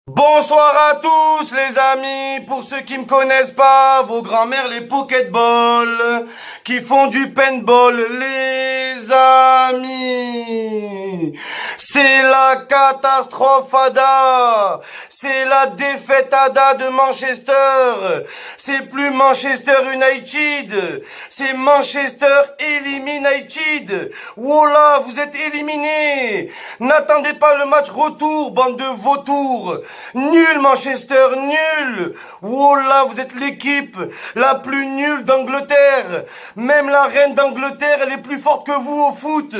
Bonsoir à tous les amis, pour ceux qui me connaissent pas, vos grands-mères les Pokéball, qui font du paintball les amis. C'est la catastrophe Ada, c'est la défaite Ada de Manchester, c'est plus Manchester United, c'est Manchester Eliminated. Voilà, vous êtes éliminés. N'attendez pas le match retour, bande de vautours. Nul Manchester, nul. Voilà, vous êtes l'équipe la plus nulle d'Angleterre. Même la reine d'Angleterre, elle est plus forte que vous au foot.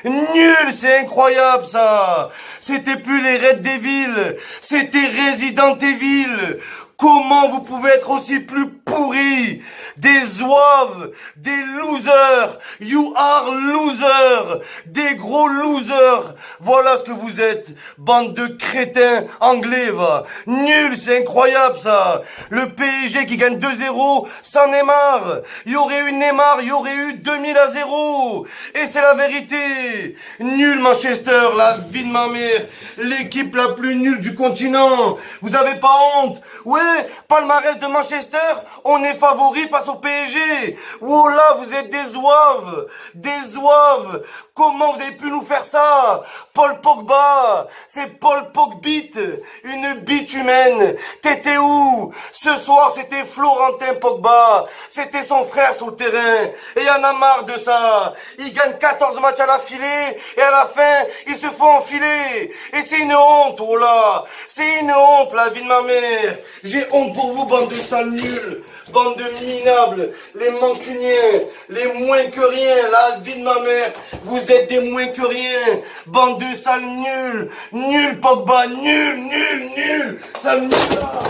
Nul, c'est incroyable ça. C'était plus les Red Devils, c'était Resident Evil. Comment vous pouvez être aussi plus pourris? Des zouaves, des losers, you are losers, des gros losers. Voilà ce que vous êtes, bande de crétins anglais, va. Nul, c'est incroyable ça. Le PSG qui gagne 2-0 sans Neymar. Il y aurait eu Neymar, il y aurait eu 2000-0. Et c'est la vérité. Nul Manchester, la vie de ma mère. L'équipe la plus nulle du continent. Vous avez pas honte? Ouais, palmarès de Manchester, on est favori face au PSG. Oh là, vous êtes des zouaves, des zouaves. Comment vous avez pu nous faire ça? Paul Pogba, c'est Paul Pogbit, une bite humaine. T'étais où? Ce soir, c'était Florentin Pogba. C'était son frère sur le terrain. Et il y en a marre de ça. Il gagne 14 matchs à l'affilée et à la fin, ils se font enfiler. Et c'est une honte, oh là. C'est une honte, la vie de ma mère. J'ai honte pour vous, bande de sales nuls. Bande de minables, les mancuniens, les moins que rien, la vie de ma mère, vous êtes des moins que rien, bande de sales nuls, nul Pogba, nul, sale nulard,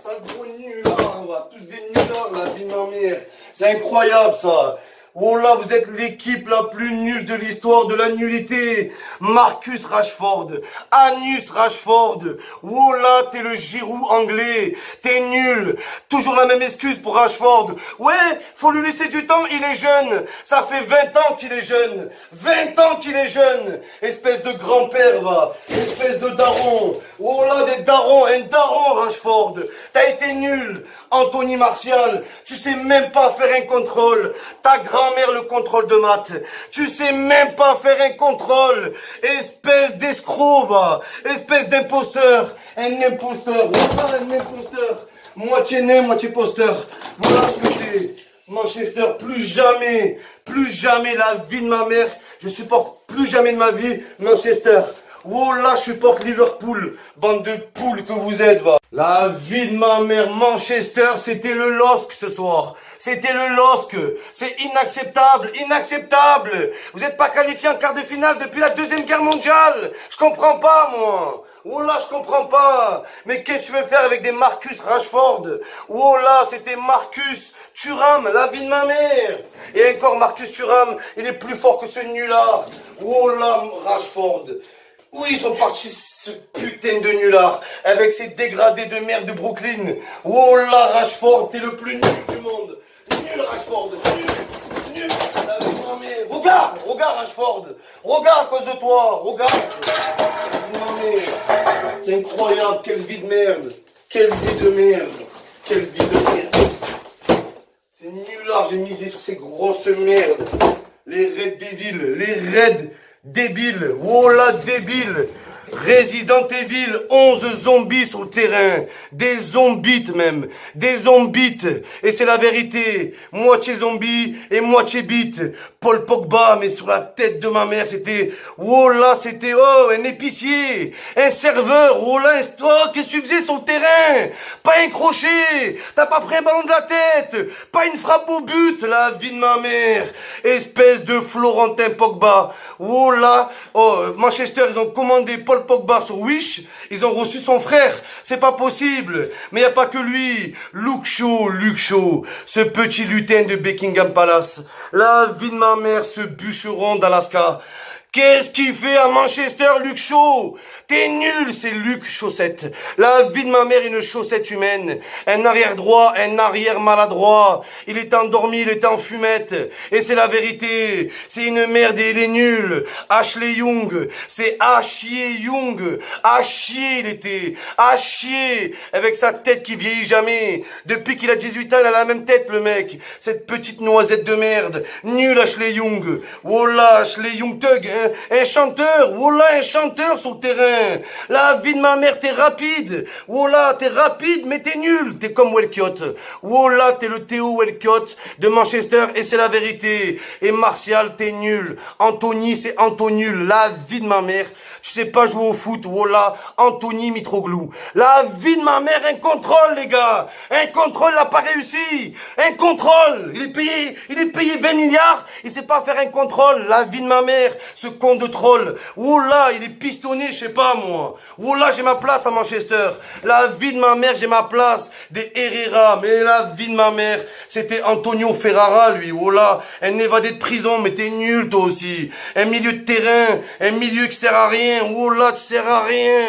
sale gros nulard, tous des nullards, la vie de ma mère, c'est incroyable ça. Oh là, vous êtes l'équipe la plus nulle de l'histoire de la nullité. Marcus Rashford, Anus Rashford. Oh là, t'es le Giroud anglais. T'es nul. Toujours la même excuse pour Rashford. Ouais, faut lui laisser du temps, il est jeune. Ça fait 20 ans qu'il est jeune. 20 ans qu'il est jeune. Espèce de grand-père, va. Espèce de daron. Oh là, des darons. Un daron, Rashford. T'as été nul. Anthony Martial, tu sais même pas faire un contrôle. Ta grand-mère le contrôle de maths. Tu sais même pas faire un contrôle. Espèce d'escroc, va. Espèce d'imposteur. Un imposteur. Voilà un imposteur. Moitié nain, moitié posteur. Voilà ce que t'es. Manchester, plus jamais la vie de ma mère. Je supporte plus jamais de ma vie Manchester. Oh là, je supporte Liverpool, bande de poules que vous êtes, va. La vie de ma mère, Manchester, c'était le LOSC ce soir. C'était le LOSC. C'est inacceptable, inacceptable. Vous n'êtes pas qualifié en quart de finale depuis la Deuxième Guerre mondiale. Je comprends pas, moi. Oh là, je comprends pas. Mais qu'est-ce que tu veux faire avec des Marcus Rashford? Oh là, c'était Marcus Thuram, la vie de ma mère. Et encore Marcus Thuram, il est plus fort que ce nulard. Oh là, Rashford. Où ils sont partis, ce putain de nulard, avec ces dégradés de merde de Brooklyn. Oh là, Rashford, t'es le plus nul du monde. Nul, Rashford, nul. Non mais, regarde, Rashford. Regarde à cause de toi, regarde. Non mais, c'est incroyable, quelle vie de merde. Quelle vie de merde. Quelle vie de merde. C'est nulard, j'ai misé sur ces grosses merdes. Les Red Devils, les Red Débile, oh là débile. Resident Evil, 11 zombies sur le terrain, des zombies même, des zombies, et c'est la vérité, moitié zombie et moitié bite. Paul Pogba, mais sur la tête de ma mère, c'était, oh là, c'était, oh, un épicier, un serveur, oh là, oh, qu'est-ce que tu faisais sur le terrain? Pas un crochet, t'as pas pris un ballon de la tête, pas une frappe au but, la vie de ma mère, espèce de Florentin Pogba, oh là, oh, Manchester, ils ont commandé Paul Pogba sur Wish, ils ont reçu son frère, c'est pas possible, mais y a pas que lui, Luke Shaw, ce petit lutin de Buckingham Palace, la vie de ma mère, ce bûcheron d'Alaska, Qu'est-ce qu'il fait à Manchester, Luke Shaw? T'es nul, c'est Luke Chaussette. La vie de ma mère, une chaussette humaine. Un arrière droit, un arrière maladroit. Il est endormi, il est en fumette. Et c'est la vérité. C'est une merde et il est nul. Ashley Young. C'est Ashley Young. À chier, il était. À chier. Avec sa tête qui vieillit jamais. Depuis qu'il a 18 ans, il a la même tête, le mec. Cette petite noisette de merde. Nul, Ashley Young. Voilà, Ashley Young Thug, hein. Un chanteur. Voilà, un chanteur sur le terrain. La vie de ma mère, t'es rapide. Voilà, t'es rapide, mais t'es nul. T'es comme Welcott. Voilà, t'es le Théo Welcott de Manchester et c'est la vérité. Et Martial, t'es nul. Anthony, c'est Antonul. La vie de ma mère. Tu sais pas jouer au foot. Voilà, Anthony Mitroglou. La vie de ma mère, un contrôle, les gars. Un contrôle n'a pas réussi. Un contrôle. Il est payé 20 milliards. Il sait pas faire un contrôle. La vie de ma mère, ce con de troll. Voilà, il est pistonné, je sais pas moi. Voilà, j'ai ma place à Manchester. La vie de ma mère, j'ai ma place. Des Herrera. Mais la vie de ma mère, c'était Antonio Ferrara, lui. Voilà, un évadé de prison, mais t'es nul, toi aussi. Un milieu de terrain, un milieu qui sert à rien. Voilà, tu sers à rien.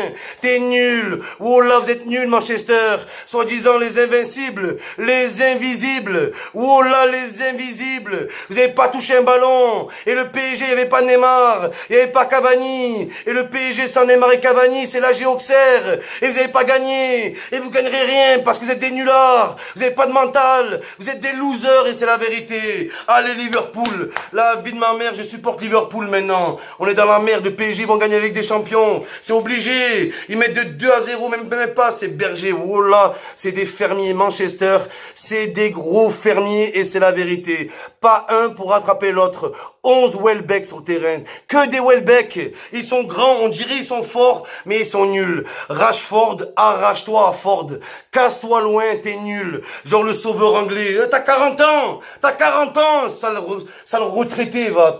T'es nul. Voilà, vous êtes nuls, Manchester. Soi-disant les invincibles, les invisibles. Voilà, les invisibles. Vous avez pas touché un ballon. Et le PSG, il y avait pas Neymar. Il y avait pas Cavani. Et le PSG sans Neymar et Cavani, c'est l'AG Auxerre. Et vous n'avez pas gagné. Et vous gagnerez rien parce que vous êtes des nullards. Vous n'avez pas de mental. Vous êtes des losers et c'est la vérité. Allez Liverpool. La vie de ma mère, je supporte Liverpool maintenant. On est dans la merde. Le PSG vont gagner la Ligue des Champions. C'est obligé. Ils mettent de 2-0, même pas. C'est Berger. Voilà. C'est des fermiers. Manchester, c'est des gros fermiers et c'est la vérité. Pas un pour rattraper l'autre. 11 Welbeck sur le terrain. Que des Welbeck. Ils sont grands, on dirait ils sont forts, mais ils sont nuls. Rashford, arrache-toi à Ford. Casse-toi loin, t'es nul. Genre le sauveur anglais. T'as 40 ans. T'as 40 ans, sale retraité, va.